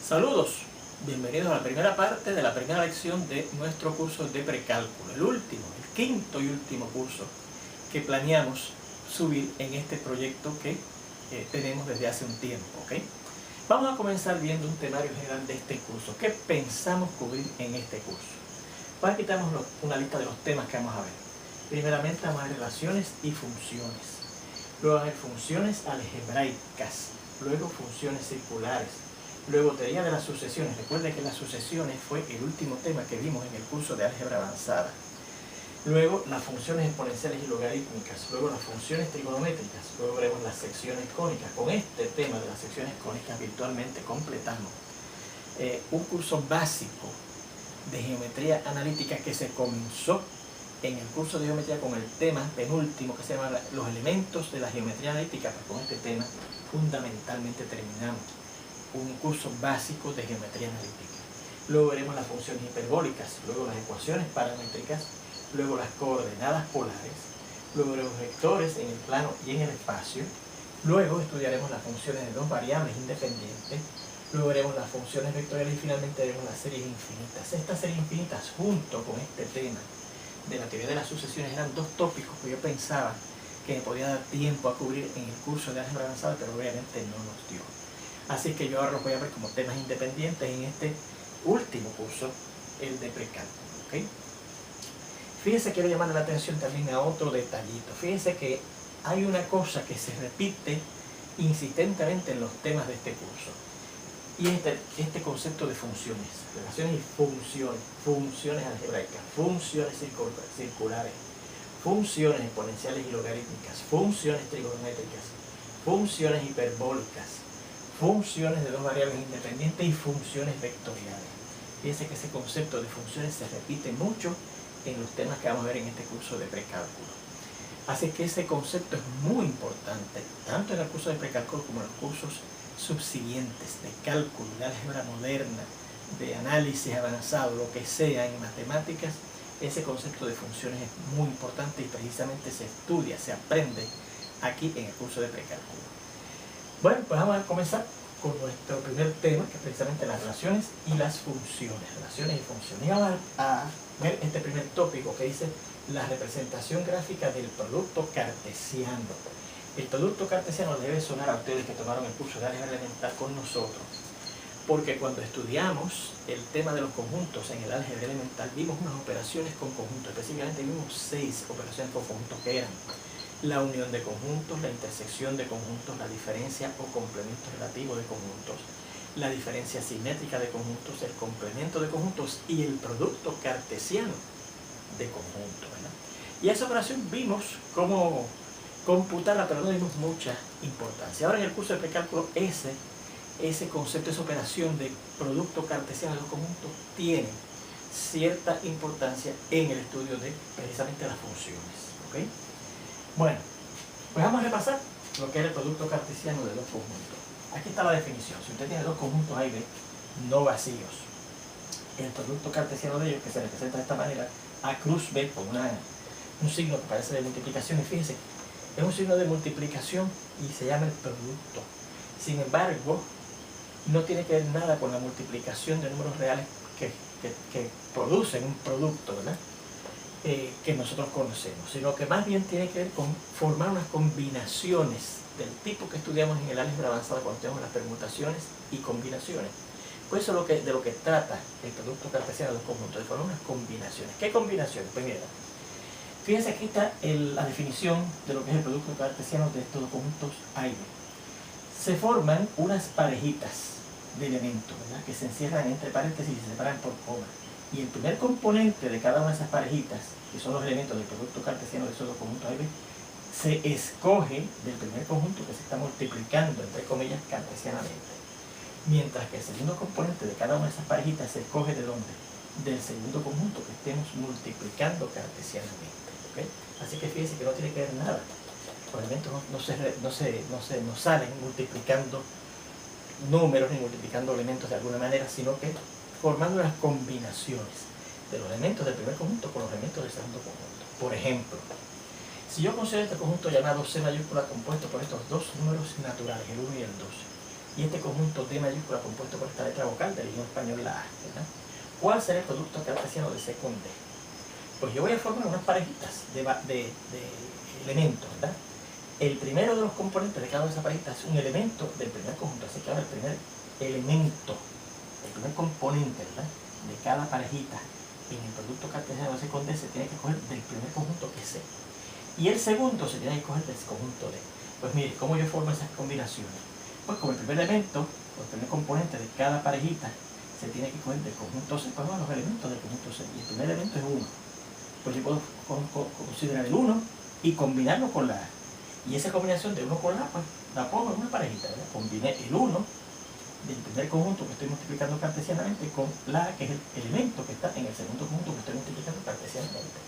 Saludos, bienvenidos a la primera parte de la primera lección de nuestro curso de precálculo, el quinto y último curso que planeamos subir en este proyecto que tenemos desde hace un tiempo, ¿ok? Vamos a comenzar viendo un temario general de este curso. ¿Qué pensamos cubrir en este curso? Pues aquí tenemos una lista de los temas que vamos a ver. Primeramente vamos a ver relaciones y funciones. Luego vamos a ver funciones algebraicas. Luego funciones circulares. Luego teoría de las sucesiones. Recuerde que las sucesiones fue el último tema que vimos en el curso de álgebra avanzada. Luego las funciones exponenciales y logarítmicas. Luego las funciones trigonométricas. Luego veremos las secciones cónicas. Con este tema de las secciones cónicas virtualmente completamos un curso básico de geometría analítica que se comenzó en el curso de geometría con el tema penúltimo que se llama los elementos de la geometría analítica. Pues con este tema fundamentalmente terminamos un curso básico de geometría analítica. Luego veremos las funciones hiperbólicas, luego las ecuaciones paramétricas, luego las coordenadas polares, luego veremos vectores en el plano y en el espacio, luego estudiaremos las funciones de dos variables independientes, luego veremos las funciones vectoriales y finalmente veremos las series infinitas. Estas series infinitas junto con este tema de la teoría de las sucesiones eran dos tópicos que yo pensaba que me podía dar tiempo a cubrir en el curso de álgebra avanzada, pero obviamente no nos dio. Así que yo ahora los voy a ver como temas independientes en este último curso, el de precálculo, ¿ok? Fíjense, quiero llamar la atención también a otro detallito. Fíjense que hay una cosa que se repite insistentemente en los temas de este curso. Y este concepto de funciones, relaciones y funciones, funciones algebraicas, funciones circulares, funciones exponenciales y logarítmicas, funciones trigonométricas, funciones hiperbólicas, funciones de dos variables independientes y funciones vectoriales. Fíjense que ese concepto de funciones se repite mucho en los temas que vamos a ver en este curso de precálculo. Así que ese concepto es muy importante, tanto en el curso de precálculo como en los cursos subsiguientes de cálculo, de álgebra moderna, de análisis avanzado, lo que sea en matemáticas. Ese concepto de funciones es muy importante y precisamente se estudia, se aprende aquí en el curso de precálculo. Bueno, pues vamos a comenzar con nuestro primer tema, que es precisamente las relaciones y las funciones, relaciones y funciones. Y vamos a ver este primer tópico que dice la representación gráfica del producto cartesiano. El producto cartesiano debe sonar a ustedes que tomaron el curso de álgebra elemental con nosotros, porque cuando estudiamos el tema de los conjuntos en el álgebra elemental vimos unas operaciones con conjuntos, específicamente vimos 6 operaciones con conjuntos que eran la unión de conjuntos, la intersección de conjuntos, la diferencia o complemento relativo de conjuntos, la diferencia simétrica de conjuntos, el complemento de conjuntos y el producto cartesiano de conjuntos, ¿verdad? Y esa operación vimos cómo computarla, pero no dimos mucha importancia. Ahora en el curso de precálculo ese concepto, esa operación de producto cartesiano de los conjuntos tiene cierta importancia en el estudio de precisamente las funciones, ¿ok? Bueno, pues vamos a repasar lo que es el producto cartesiano de dos conjuntos. Aquí está la definición. Si usted tiene dos conjuntos A y B no vacíos, el producto cartesiano de ellos, que se representa de esta manera, A cruz B, con un signo que parece de multiplicación, y fíjense, es un signo de multiplicación y se llama el producto. Sin embargo, no tiene que ver nada con la multiplicación de números reales que producen un producto, ¿verdad? Que nosotros conocemos, sino que más bien tiene que ver con formar unas combinaciones del tipo que estudiamos en el álgebra avanzada cuando tenemos las permutaciones y combinaciones. Pues eso es de lo que trata el producto cartesiano de los conjuntos, de formar unas combinaciones. ¿Qué combinaciones? Pues mira, fíjense, aquí está la definición de lo que es el producto cartesiano de estos dos conjuntos A y B. Se forman unas parejitas de elementos, ¿verdad?, que se encierran entre paréntesis y se separan por coma. Y el primer componente de cada una de esas parejitas, que son los elementos del producto cartesiano de esos dos conjuntos A y B, se escoge del primer conjunto que se está multiplicando, entre comillas, cartesianamente. Mientras que el segundo componente de cada una de esas parejitas se escoge ¿de dónde? Del segundo conjunto que estemos multiplicando cartesianamente, ¿okay? Así que fíjense que no tiene que ver nada. Los elementos no salen multiplicando números ni multiplicando elementos de alguna manera, sino que formando unas combinaciones de los elementos del primer conjunto con los elementos del segundo conjunto. Por ejemplo, si yo considero este conjunto llamado C mayúscula compuesto por estos dos números naturales, el 1 y el 2, y este conjunto D mayúscula compuesto por esta letra vocal del idioma español, la A, ¿verdad? ¿Cuál será el producto cartesiano de C con D? Pues yo voy a formar unas parejitas de elementos, ¿verdad? El primero de los componentes de cada una de esas parejitas es un elemento del primer conjunto, así que ahora el primer elemento, el primer componente, ¿verdad?, de cada parejita en el producto cartesiano de C con D se tiene que coger del primer conjunto que es C. Y el segundo se tiene que coger del conjunto D. Pues mire, ¿cómo yo formo esas combinaciones? Pues como el primer elemento, o el primer componente de cada parejita se tiene que coger del conjunto C, pues los elementos del conjunto C. Y el primer elemento es 1. Pues yo puedo considerar el 1 y combinarlo con la A. Y esa combinación de 1 con la A, pues la pongo en una parejita, ¿verdad? Combiné el 1 del primer conjunto que estoy multiplicando cartesianamente con la A, que es el elemento que está en el segundo conjunto que estoy multiplicando cartesianamente.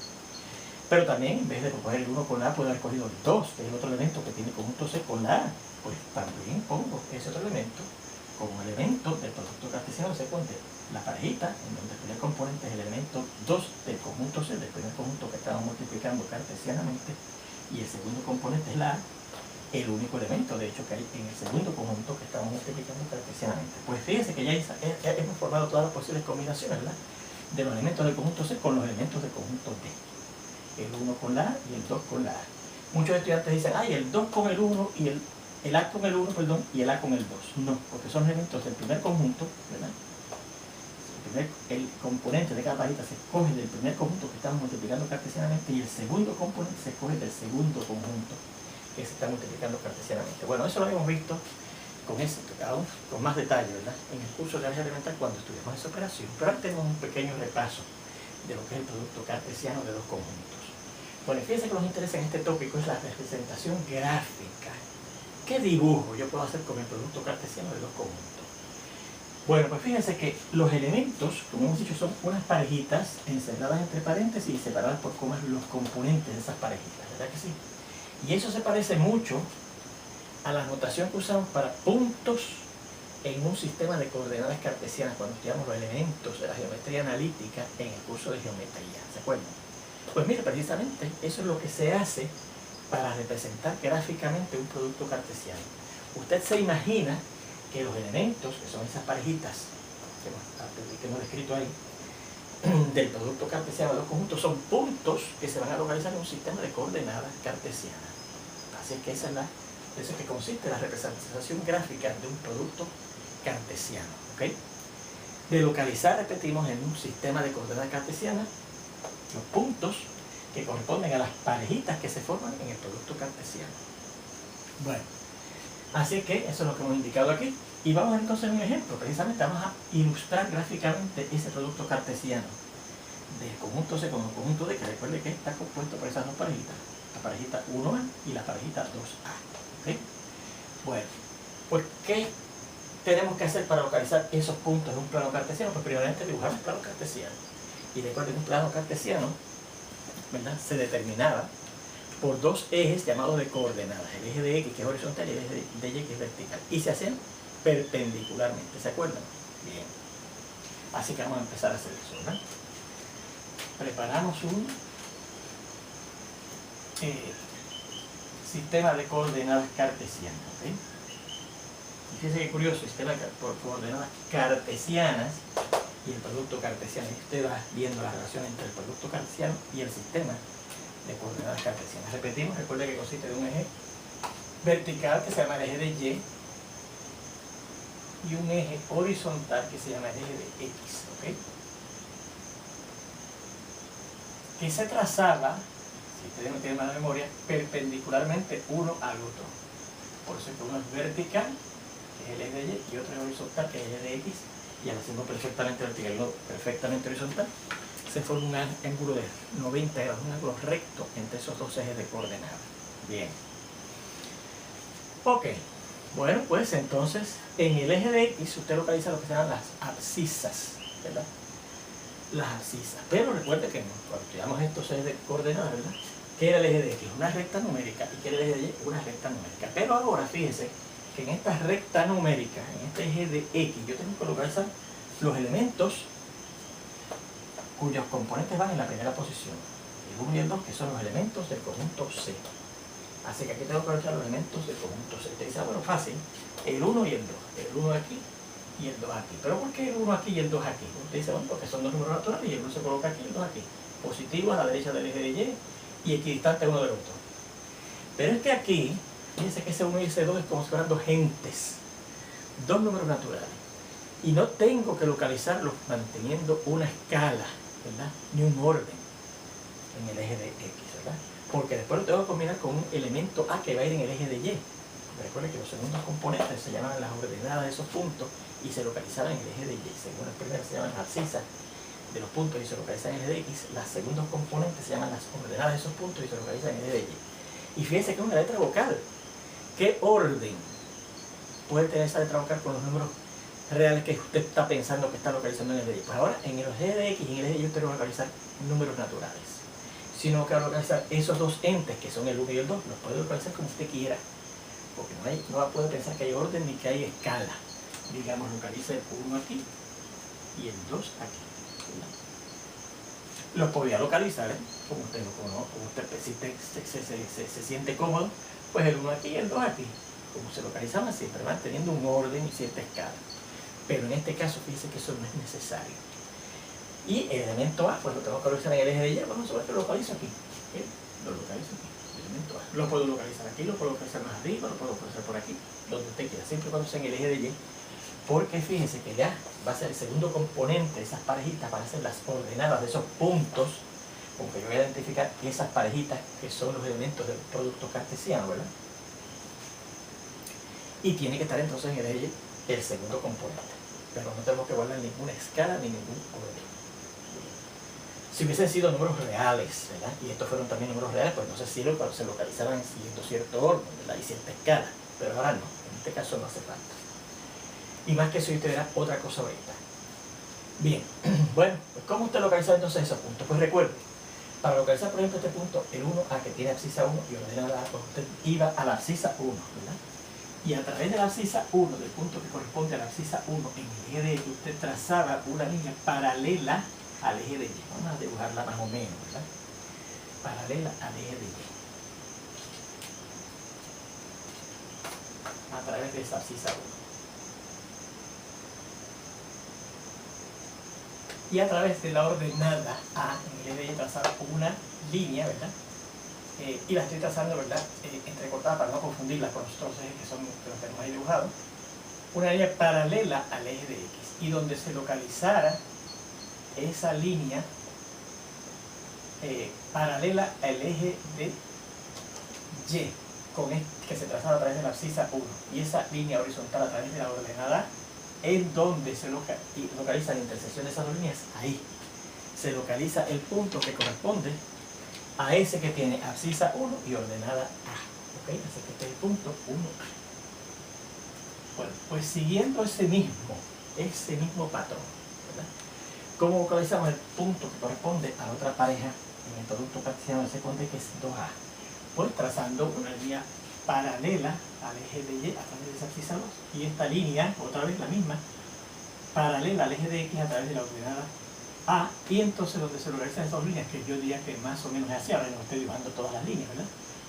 Pero también, en vez de coger el 1 con la A, puedo haber cogido el 2, que es el otro elemento que tiene el conjunto C con la A. Pues también pongo ese otro elemento como elemento del producto cartesiano C con D. La parejita, en donde el primer componente es el elemento 2 del conjunto C, del primer conjunto que estamos multiplicando cartesianamente, y el segundo componente es la A, el único elemento, de hecho, que hay en el segundo conjunto que estamos multiplicando cartesianamente. Pues fíjense que ya hemos formado todas las posibles combinaciones, ¿verdad?, de los elementos del conjunto C con los elementos del conjunto D. El 1 con la A y el 2 con la A. Muchos estudiantes dicen, ay, el 2 con el 1 y el A con el 1, perdón, y el A con el 2. No, porque son elementos del primer conjunto, ¿verdad? El componente de cada parejita se coge del primer conjunto que estamos multiplicando cartesianamente y el segundo componente se coge del segundo conjunto que se está multiplicando cartesianamente. Bueno, eso lo habíamos visto con más detalle, ¿verdad?, en el curso de álgebra elemental cuando estudiamos esa operación. Pero ahora tenemos un pequeño repaso de lo que es el producto cartesiano de dos conjuntos. Bueno, fíjense que lo que nos interesa en este tópico es la representación gráfica. ¿Qué dibujo yo puedo hacer con el producto cartesiano de dos conjuntos? Bueno, pues fíjense que los elementos, como hemos dicho, son unas parejitas encerradas entre paréntesis y separadas por comas los componentes de esas parejitas, ¿verdad que sí? Y eso se parece mucho a la notación que usamos para puntos en un sistema de coordenadas cartesianas cuando estudiamos los elementos de la geometría analítica en el curso de geometría, ¿se acuerdan? Pues mire, precisamente eso es lo que se hace para representar gráficamente un producto cartesiano. Usted se imagina que los elementos, que son esas parejitas que hemos descrito ahí, del producto cartesiano de los conjuntos, son puntos que se van a localizar en un sistema de coordenadas cartesianas. Así que eso es que consiste la representación gráfica de un producto cartesiano, ¿ok? De localizar, repetimos, en un sistema de coordenadas cartesianas los puntos que corresponden a las parejitas que se forman en el producto cartesiano. Bueno, así que eso es lo que hemos indicado aquí. Y vamos a ver entonces un ejemplo. Precisamente vamos a ilustrar gráficamente ese producto cartesiano del conjunto C con el conjunto D, que recuerde que está compuesto por esas dos parejitas, la parejita 1A y la parejita 2A. ¿Okay? Bueno, pues ¿qué tenemos que hacer para localizar esos puntos en un plano cartesiano? Pues primeramente dibujar un plano cartesiano. Y recuerden que un plano cartesiano, ¿verdad?, se determinaba por dos ejes llamados de coordenadas, el eje de X, que es horizontal, y el eje de Y, que es vertical, y se hacían perpendicularmente, ¿se acuerdan? Bien, así que vamos a empezar a hacer eso, ¿verdad? Preparamos un sistema de coordenadas cartesianas, ¿ok? Y fíjense qué curioso, sistema de coordenadas cartesianas y el producto cartesiano. Y usted va viendo la relación entre el producto cartesiano y el sistema de coordenadas cartesianas. Repetimos, recuerde que consiste de un eje vertical que se llama el eje de Y y un eje horizontal que se llama el eje de X, ¿ok? Que se trazaba, si ustedes no tienen mala memoria, perpendicularmente uno al otro. Por eso es que uno es vertical, que es el eje de Y, y otro es horizontal, que es el eje de X, y al hacerlo perfectamente vertical y perfectamente horizontal, se forma un ángulo de 90 grados, un ángulo recto entre esos dos ejes de coordenadas. Bien. Ok. Bueno, pues entonces, en el eje de X usted localiza lo que se llaman las abscisas, ¿verdad? Las abscisas. Pero recuerde que cuando estudiamos estos ejes de coordenadas, ¿verdad?, ¿qué era el eje de X? Una recta numérica. ¿Y qué era el eje de Y? Una recta numérica. Pero ahora, fíjense que en esta recta numérica, en este eje de X, yo tengo que localizar los elementos cuyos componentes van en la primera posición. El 1 y el 2, que son los elementos del conjunto C. Así que aquí tengo que colocar los elementos del conjunto C. Te dice, bueno, fácil, el 1 y el 2. El 1 aquí y el 2 aquí. ¿Pero por qué el 1 aquí y el 2 aquí? Usted dice, bueno, porque son dos números naturales y el 1 se coloca aquí y el 2 aquí. Positivo a la derecha del eje de Y equidistante uno del otro. Pero es que aquí, fíjense que ese 1 y ese 2 es como si fueran dos entes, dos números naturales. Y no tengo que localizarlos manteniendo una escala, ¿verdad? Ni un orden en el eje de X, ¿verdad? Porque después lo tengo que combinar con un elemento A que va a ir en el eje de Y. Recuerden que los segundos componentes se llaman las ordenadas de esos puntos y se localizaban en el eje de Y. Según las primeras se llaman las abscisas de los puntos y se localizan en el eje de X. Las segundos componentes se llaman las ordenadas de esos puntos y se localizan en el eje de Y. Y fíjense que es una letra vocal. ¿Qué orden puede tener esa letra vocal con los números reales que usted está pensando que está localizando en el eje de Y? Pues ahora en el eje de X y en el eje de Y usted va a localizar números naturales. Sino que va a localizar esos dos entes que son el 1 y el 2, los puede localizar como usted quiera. Porque no va a poder pensar que hay orden ni que hay escala. Digamos, localiza el 1 aquí y el 2 aquí. Los podría localizar, como usted lo conoce, como usted se siente cómodo, pues el 1 aquí y el 2 aquí. Como se localizaban siempre, manteniendo un orden y cierta escala. Pero en este caso, fíjense que eso no es necesario. Y el elemento A, pues lo tengo que localizar en el eje de Y, vamos a ver que lo localizo aquí. Lo localizo aquí. Elemento A. Lo puedo localizar aquí, lo puedo localizar más arriba, lo puedo localizar por aquí, donde usted quiera, siempre y cuando sea en el eje de Y, porque fíjense que ya va a ser el segundo componente de esas parejitas, van a ser las ordenadas de esos puntos, porque yo voy a identificar esas parejitas que son los elementos del producto cartesiano, ¿verdad? Y tiene que estar entonces en el eje Y el segundo componente, pero no tenemos que guardar ninguna escala ni ningún orden. Si hubiesen sido números reales, ¿verdad? Y estos fueron también números reales, pues entonces sí se localizaban siguiendo cierto orden, ¿verdad? Y cierta escala. Pero ahora no, en este caso no hace falta. Y más que eso, usted verá otra cosa ahorita. Bien, bueno, pues ¿cómo usted localiza entonces esos puntos? Pues recuerde, para localizar, por ejemplo, este punto, el 1A que tiene abscisa 1 y ordenada A, pues usted iba a la abscisa 1, ¿verdad? Y a través de la abscisa 1, del punto que corresponde a la abscisa 1, en el eje de Y, usted trazaba una línea paralela al eje de Y. Vamos a dibujarla más o menos, ¿verdad? Paralela al eje de Y. A través de esa abscisa 1. Y a través de la ordenada A, en el eje de Y trazaba una línea, ¿verdad? Y la estoy trazando, ¿verdad? Entrecortada para no confundirla con los otros ejes que los tenemos ahí dibujados. Una línea paralela al eje de X. Y donde se localizara esa línea paralela al eje de Y, que se trazaba a través de la abscisa 1, y esa línea horizontal a través de la ordenada, en donde se localiza la intersección de esas dos líneas, ahí se localiza el punto que corresponde a ese que tiene abscisa 1 y ordenada A. ¿Ok? Así que este es el punto 1A. Bueno, pues siguiendo ese mismo patrón, ¿verdad? ¿Cómo localizamos el punto que corresponde a otra pareja en el producto cartesiano de secundaria, que es 2A? Pues trazando una línea paralela al eje de Y a través de esa abscisa 2, y esta línea, otra vez la misma, paralela al eje de X a través de la ordenada A, y entonces donde se localizan esas dos líneas, que yo diría que más o menos es así, ahora no estoy dibujando todas las líneas, ¿verdad?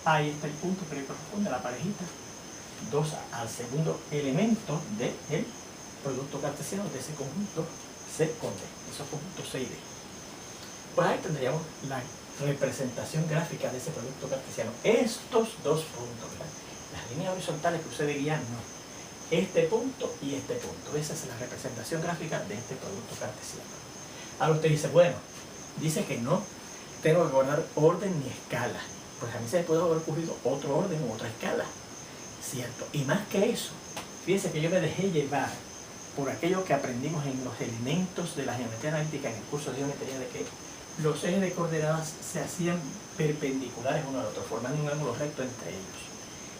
Ahí está el punto que le corresponde a la parejita 2A, al segundo elemento del producto cartesiano de ese conjunto C con D, esos conjuntos C y D. Pues ahí tendríamos la representación gráfica de ese producto cartesiano. Estos dos puntos, ¿verdad? Las líneas horizontales que usted diría no. Este punto y este punto. Esa es la representación gráfica de este producto cartesiano. Ahora usted dice, bueno, dice que no tengo que guardar orden ni escala. Pues a mí se me puede haber ocurrido otro orden u otra escala. ¿Cierto? Y más que eso, fíjense que yo me dejé llevar por aquello que aprendimos en los elementos de la geometría analítica en el curso de geometría, de que los ejes de coordenadas se hacían perpendiculares uno al otro, formando un ángulo recto entre ellos.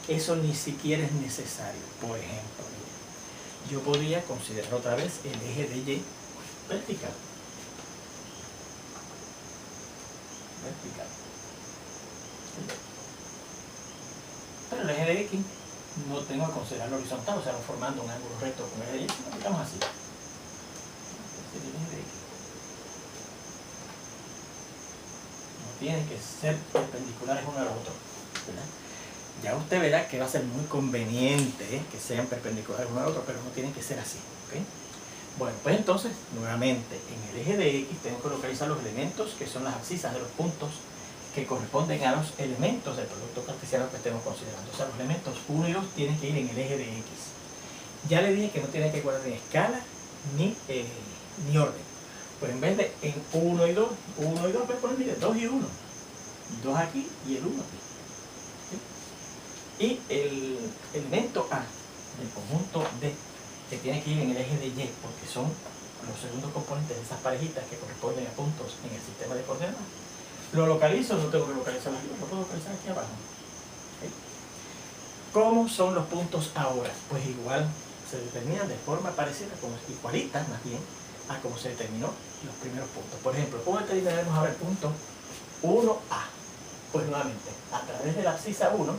Eso ni siquiera es necesario. Por ejemplo, yo podría considerar otra vez el eje de Y vertical. Pero el eje de X no tengo que considerarlo horizontal, o sea, formando un ángulo recto con el eje de Y, sino que estamos así. Este es el eje de X. No tienen que ser perpendiculares uno al otro, ¿verdad? Ya usted verá que va a ser muy conveniente que sean perpendiculares uno al otro, pero no tienen que ser así, ¿ok? Bueno, pues entonces, nuevamente, en el eje de X tengo que localizar los elementos que son las abscisas de los puntos que corresponden a los elementos del producto cartesiano que estemos considerando. O sea, los elementos 1 y 2 tienen que ir en el eje de X. Ya le dije que no tiene que guardar ni escala ni orden. Pues en vez de en 1 y 2, voy a poner, mire, 2 y 1. 2 aquí y el 1 aquí. ¿Sí? Y el elemento A del conjunto D, que tiene que ir en el eje de Y, porque son los segundos componentes de esas parejitas que corresponden a puntos en el sistema de coordenadas. Lo localizo, no tengo que localizarlo aquí, lo puedo localizar aquí abajo. ¿Sí? ¿Cómo son los puntos ahora? Pues igual se determinan de forma parecida, como igualitas más bien, a como se determinó los primeros puntos. Por ejemplo, ¿cómo determinaremos ahora el punto 1A? Pues nuevamente, a través de la abscisa 1,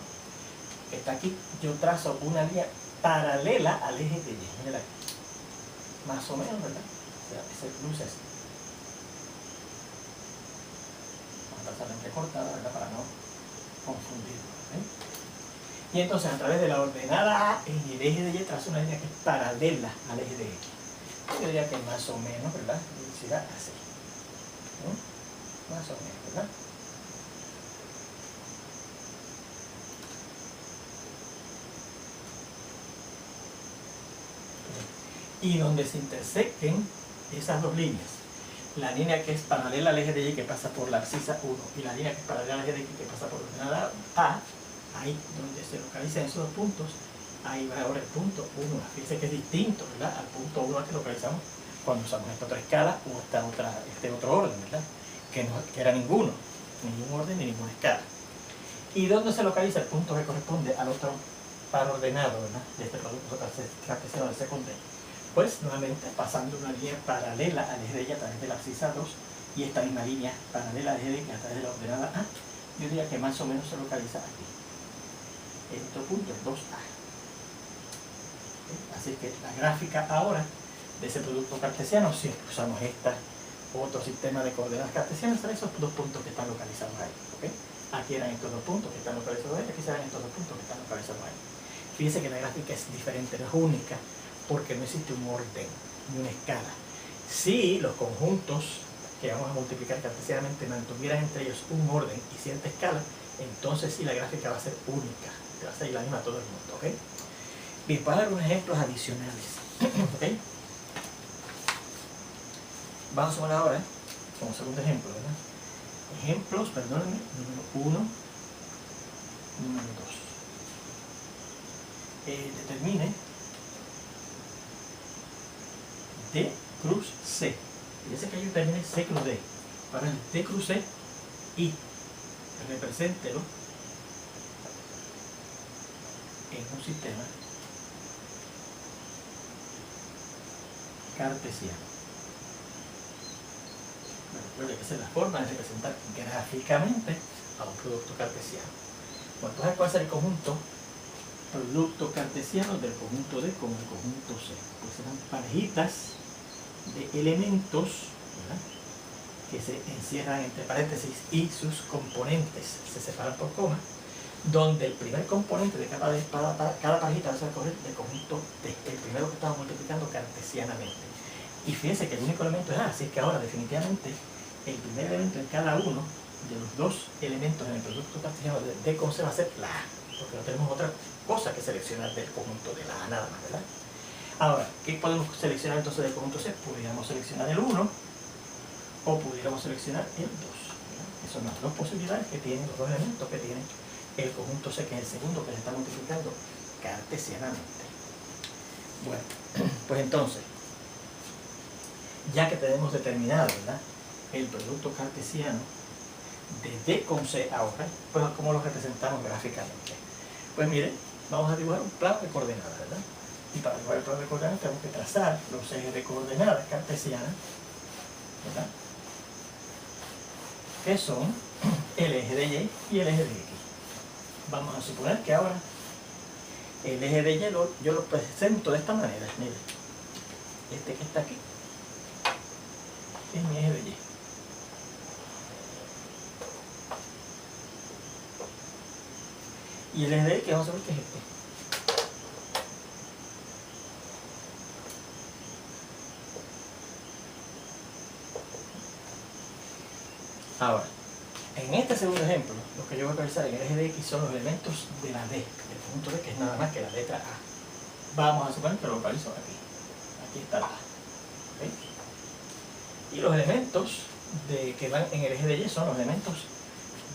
que está aquí, yo trazo una línea paralela al eje de Y. Mira, más o menos, ¿verdad? O sea, ese cruce así. Vamos a trazarla entrecortada, ¿verdad? Para no confundirlo. Y entonces, a través de la ordenada A en el eje de Y, trazo una línea que es paralela al eje de X. Yo diría que más o menos, ¿verdad? Será así. Más o menos, ¿verdad? Y donde se intersecten esas dos líneas, la línea que es paralela al eje de Y que pasa por la abscisa 1 y la línea que es paralela al eje de X que pasa por la ordenada A, ahí donde se localizan esos dos puntos, ahí va ahora el punto 1. Fíjense que es distinto, ¿verdad?, al punto 1 que localizamos cuando usamos esta otra escala o este otro orden, ¿verdad?, que era ningún orden ni ninguna escala. ¿Y dónde se localiza el punto que corresponde al otro par ordenado, ¿verdad?, de este producto cartesiano del segundo? Pues nuevamente pasando una línea paralela al eje de Y a través de la abscisa 2 y esta misma línea paralela al eje de Y a través de la ordenada A, yo diría que más o menos se localiza aquí. El otro punto es 2A. Así que la gráfica ahora de ese producto cartesiano, si usamos otro sistema de coordenadas cartesianas, serán esos dos puntos que están localizados ahí. ¿Okay? Aquí eran estos dos puntos que están localizados ahí, aquí serán estos dos puntos que están localizados ahí. Fíjense que la gráfica es diferente, no es única, porque no existe un orden ni una escala. Si los conjuntos que vamos a multiplicar cartesianamente mantuvieran entre ellos un orden y cierta escala, entonces sí la gráfica va a ser única, va a ser la misma a todo el mundo. ¿Okay? Bien, para dar unos ejemplos adicionales. ¿Okay? Vamos a poner ahora, como segundo ejemplo, ¿verdad? Ejemplos, perdónenme, número 1, número 2. Determine D cruz C. Fíjense que ahí determine C cruz D. Ahora el D cruz C y represéntelo en un sistema cartesiano. Recuerde que esa es la forma de representar gráficamente a un producto cartesiano. Bueno, entonces, ¿cuál es el conjunto? Producto cartesiano del conjunto D con el conjunto C. Pues serán parejitas de elementos, ¿verdad?, que se encierran entre paréntesis y sus componentes se separan por coma, donde el primer componente de cada parejita va a ser el conjunto D, el primero que estamos multiplicando cartesianamente. Y fíjense que el único elemento es A, así que ahora definitivamente el primer elemento en cada uno de los dos elementos en el producto cartesiano de D con C va a ser la A, porque no tenemos otra cosa que seleccionar del conjunto de la A nada más, ¿verdad? Ahora, ¿qué podemos seleccionar entonces del conjunto C? Pudiéramos seleccionar el 1 o pudiéramos seleccionar el 2. ¿Verdad? Son las dos posibilidades que tienen, los dos elementos que tiene el conjunto C, que es el segundo que se está multiplicando cartesianamente. Bueno, pues entonces, ya que tenemos determinado, ¿verdad?, el producto cartesiano de D con C ahora, pues ¿cómo lo representamos gráficamente? Pues miren, vamos a dibujar un plano de coordenadas, ¿verdad? Y para dibujar el plano de coordenadas tenemos que trazar los ejes de coordenadas cartesianas, ¿verdad?, que son el eje de Y y el eje de X. Vamos a suponer que ahora el eje de Y yo lo presento de esta manera. Miren, este que está aquí es mi eje de Y. Y el eje de X vamos a ver que es este. Ahora, en este segundo ejemplo, lo que yo voy a localizar en el eje de X son los elementos de la D, del punto D, que es nada más que la letra A. Vamos a suponer que lo localizo aquí. Aquí está la A. ¿Okay? Y los elementos que van en el eje de Y son los elementos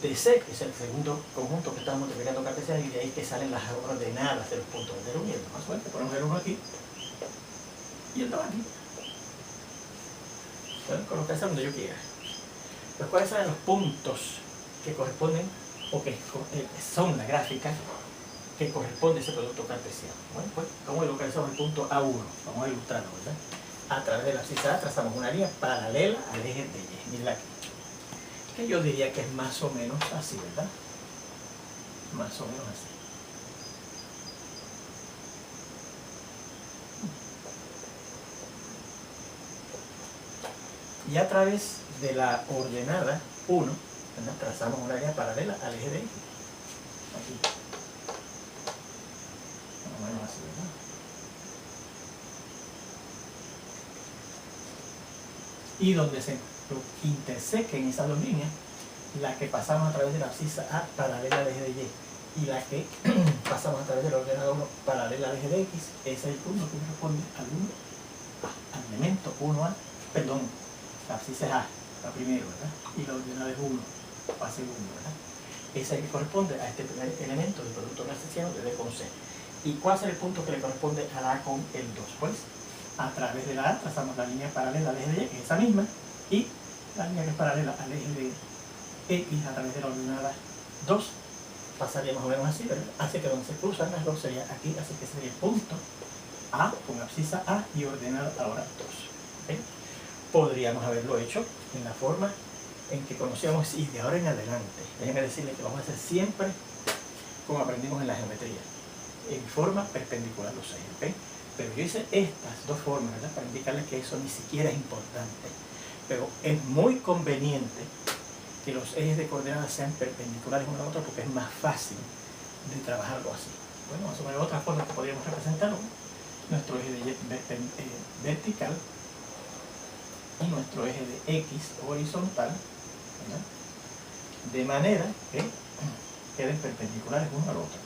de C, que es el segundo conjunto que estamos multiplicando cartesiano, y de ahí que salen las ordenadas de los puntos del 1 y el 2. Más suerte, ponemos el 1 aquí y el 2 aquí. Pueden colocarse donde yo quiera. Pues, ¿cuáles son los puntos que corresponden o que son la gráfica que corresponde a ese producto cartesiano? Bueno, pues, ¿cómo localizamos el punto A1? Vamos a ilustrarlo, ¿verdad? A través de la abscisa A trazamos una línea paralela al eje de Y. Miren aquí. Que yo diría que es más o menos así, ¿verdad? Más o menos así. Y a través de la ordenada 1, ¿verdad? Trazamos una línea paralela al eje de Y. Aquí. Más o menos así, ¿verdad? Y donde se intersequen esas dos líneas, la que pasamos a través de la abscisa A paralela al eje de Y y la que pasamos a través de la ordenada 1 paralela al eje de X, ese es el punto que corresponde al 1A, al elemento 1A, perdón, la abscisa es A, la primera, ¿verdad? Y la ordenada es 1, a segundo, ¿verdad? Ese es el que corresponde a este primer elemento del producto cartesiano de D con C. ¿Y cuál es el punto que le corresponde a la A con el 2? Pues a través de la A trazamos la línea paralela al eje de Y, que es esa misma, y la línea que es paralela al eje de X a través de la ordenada 2 pasaría más o menos así, ¿verdad? Así que donde se cruzan las dos sería aquí, así que sería el punto A con abscisa A y ordenada ahora 2. ¿Okay? Podríamos haberlo hecho en la forma en que conocíamos y de ahora en adelante. Déjenme decirles que vamos a hacer siempre como aprendimos en la geometría, en forma perpendicular los ejes, ¿okay? Pero yo hice estas dos formas, ¿verdad? Para indicarles que eso ni siquiera es importante. Pero es muy conveniente que los ejes de coordenadas sean perpendiculares uno al otro porque es más fácil de trabajarlo así. Bueno, vamos a ver otra forma que podríamos representarlo. Nuestro eje de Y vertical y nuestro eje de X horizontal, ¿verdad? De manera que queden perpendiculares uno al otro.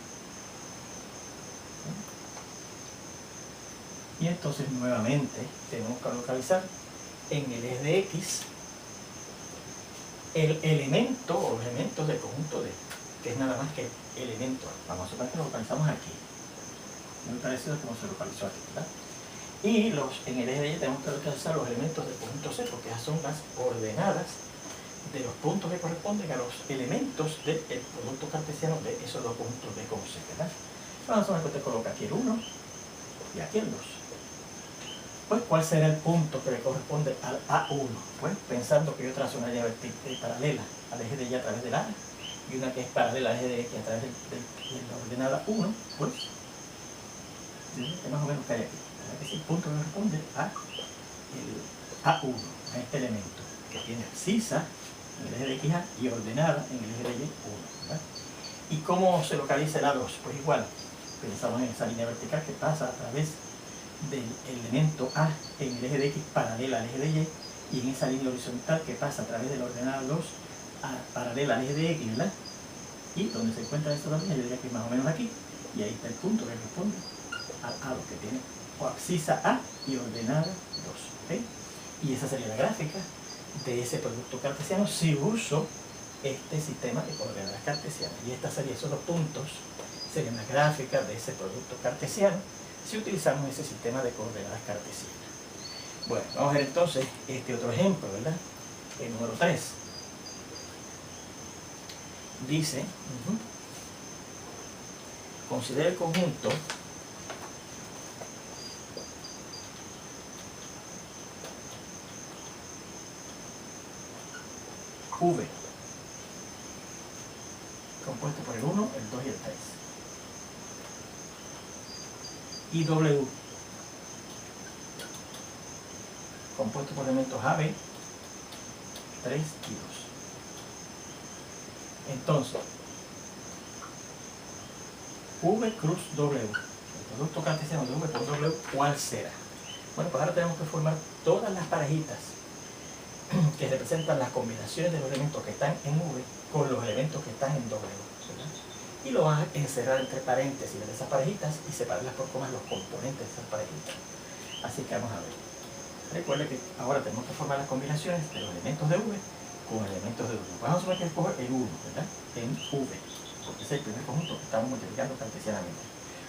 Y entonces nuevamente tenemos que localizar en el eje de X el elemento o los elementos del conjunto D, que es nada más que elemento. Vamos a suponer que lo localizamos aquí, muy parecido a como se localizó aquí, ¿verdad? Y en el eje de Y tenemos que localizar los elementos del conjunto C, porque esas son las ordenadas de los puntos que corresponden a los elementos del producto cartesiano de esos dos conjuntos D con C, ¿verdad? Vamos a suponer que usted coloca aquí el 1 y aquí el 2. Pues, ¿cuál será el punto que le corresponde al A1? Pues, pensando que yo trazo una línea paralela al eje de Y a través del A y una que es paralela al eje de X a través de la ordenada 1, pues, más o menos cae aquí. Es el punto que corresponde a el A1, a este elemento, que tiene abscisa en el eje de X y ordenada en el eje de Y1, ¿verdad? ¿Y cómo se localiza el A2? Pues igual, pensamos en esa línea vertical que pasa a través del elemento A en el eje de X paralela al eje de Y, y en esa línea horizontal que pasa a través de la ordenada 2 paralela al eje de X, ¿verdad? Y donde se encuentran estas dos líneas, yo diría que más o menos aquí, y ahí está el punto que responde al A2, que tiene o abscisa A y ordenada 2. ¿Okay? Y esa sería la gráfica de ese producto cartesiano si uso este sistema de coordenadas cartesianas. Y esta sería, esos dos puntos serían la gráfica de ese producto cartesiano si utilizamos ese sistema de coordenadas cartesianas. Bueno, vamos a ver entonces este otro ejemplo, ¿verdad? El número 3. Dice, considera el conjunto V, compuesto por el 1, el 2 y el 3. Y W, compuesto por elementos AB, 3 y 2. Entonces, V cruz W. El producto cartesiano de V por W, ¿cuál será? Bueno, pues ahora tenemos que formar todas las parejitas que representan las combinaciones de los elementos que están en V con los elementos que están en W, ¿verdad? Y lo vas a encerrar entre paréntesis de esas parejitas y separarlas por comas los componentes de esas parejitas. Así que vamos a ver. Recuerda que ahora tenemos que formar las combinaciones de los elementos de V con elementos de W. Vamos a suponer que escojo el 1, ¿verdad? En V, porque es el primer conjunto que estamos multiplicando cartesianamente.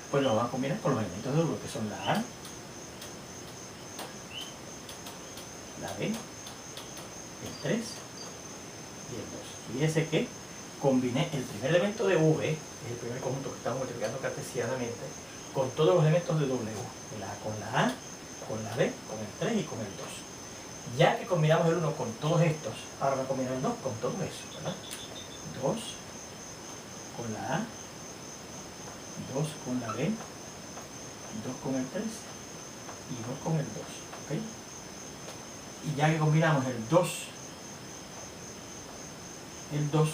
Pues lo vamos a combinar con los elementos de W, que son la A, la B, el 3 y el 2. Fíjese que combiné el primer elemento de V, que es el primer conjunto que estamos multiplicando cartesianamente, con todos los elementos de W. Con la A, con la B, con el 3 y con el 2. Ya que combinamos el 1 con todos estos, ahora voy a combinar el 2 con todo eso, ¿verdad? 2 con la A, 2 con la B, 2 con el 3 y 2 con el 2. ¿Okay? Y ya que combinamos el 2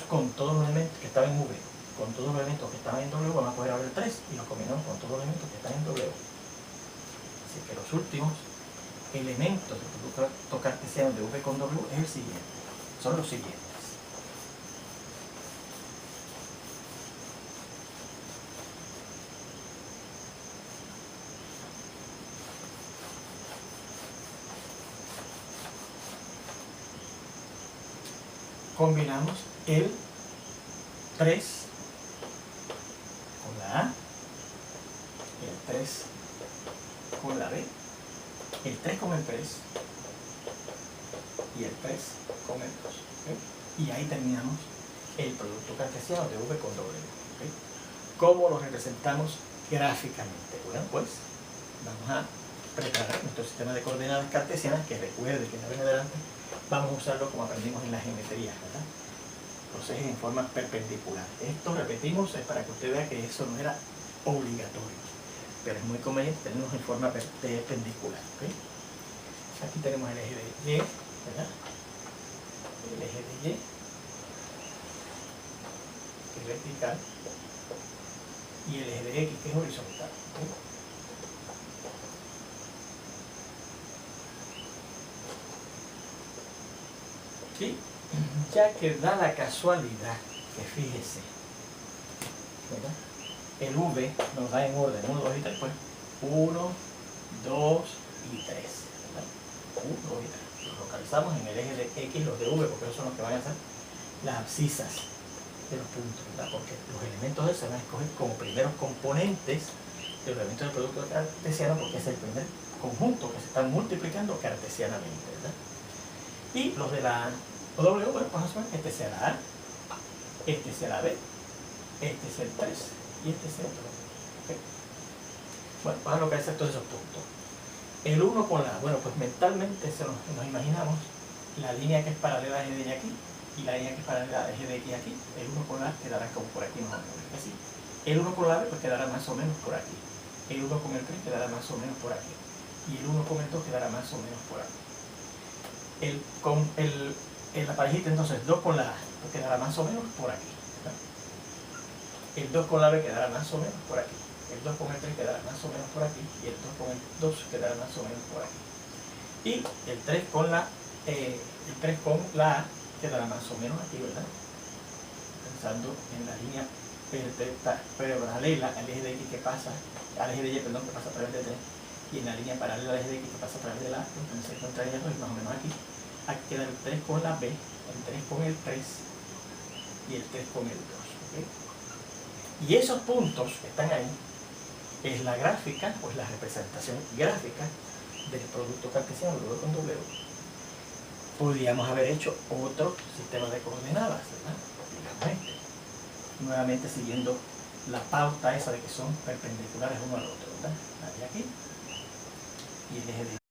con todos los elementos que estaban en V, con todos los elementos que estaban en W, vamos a coger ahora el 3 y lo combinamos con todos los elementos que están en W. Así que los últimos elementos del producto cartesiano de V con W es el siguiente. Son los siguientes. Combinamos el 3 con la A, el 3 con la B, el 3 con el 3 y el 3 con el 2. ¿Okay? Y ahí terminamos el producto cartesiano de V con W. ¿Okay? ¿Cómo lo representamos gráficamente? Bueno, pues vamos a preparar nuestro sistema de coordenadas cartesianas, que recuerde que de ahora en adelante vamos a usarlo como aprendimos en la geometría, ¿verdad? Los ejes en forma perpendicular. Esto, repetimos, es para que usted vea que eso no era obligatorio, pero es muy conveniente tenerlos en forma perpendicular. ¿Okay? Aquí tenemos el eje de Y, ¿verdad? El eje de Y, que es vertical, y el eje de X, que es horizontal. ¿Okay? ¿Sí? Ya que da la casualidad que, fíjese, ¿verdad? El V nos da en orden 1, 2 y 3, pues 1, 2 y 3, ¿verdad? 1, 2 y 3. Los localizamos en el eje de X, los de V, porque esos son los que van a ser las abscisas de los puntos, ¿verdad? Porque los elementos de se van a escoger como primeros componentes de los elementos del producto cartesiano, porque es el primer conjunto que se están multiplicando cartesianamente, ¿verdad? Y los de la W, bueno, pues este sea la A, este sea la B, este es el 3 y este es el 2. ¿Okay? Bueno, vamos a localizar todos esos puntos. El 1 con la A, bueno, pues mentalmente nos imaginamos la línea que es paralela al eje de Y aquí y la línea que es paralela al eje de X aquí. El 1 con la A quedará como por aquí más o menos, así. El 1 con la B pues quedará más o menos por aquí. El 1 con el 3 quedará más o menos por aquí. Y el 1 con el 2 quedará más o menos por aquí. En la parejita entonces 2 con la A pues quedará más o menos por aquí, ¿verdad? El 2 con la B quedará más o menos por aquí. El 2 con el 3 quedará más o menos por aquí. Y el 2 con el 2 quedará más o menos por aquí. Y el 3 con la A quedará más o menos aquí, ¿verdad? Pensando en la línea paralela al eje de X que pasa, al eje de Y, perdón, que pasa a través de 3, y en la línea paralela al eje de X que pasa a través de la A, entonces se encontraría más o menos aquí. Aquí queda el 3 con la B, el 3 con el 3 y el 3 con el 2. ¿Okay? Y esos puntos que están ahí es la gráfica, pues la representación gráfica del producto cartesiano W con W. Podríamos haber hecho otro sistema de coordenadas, ¿verdad? Digamos este. Nuevamente siguiendo la pauta esa de que son perpendiculares uno al otro, ¿verdad? La de aquí y el eje de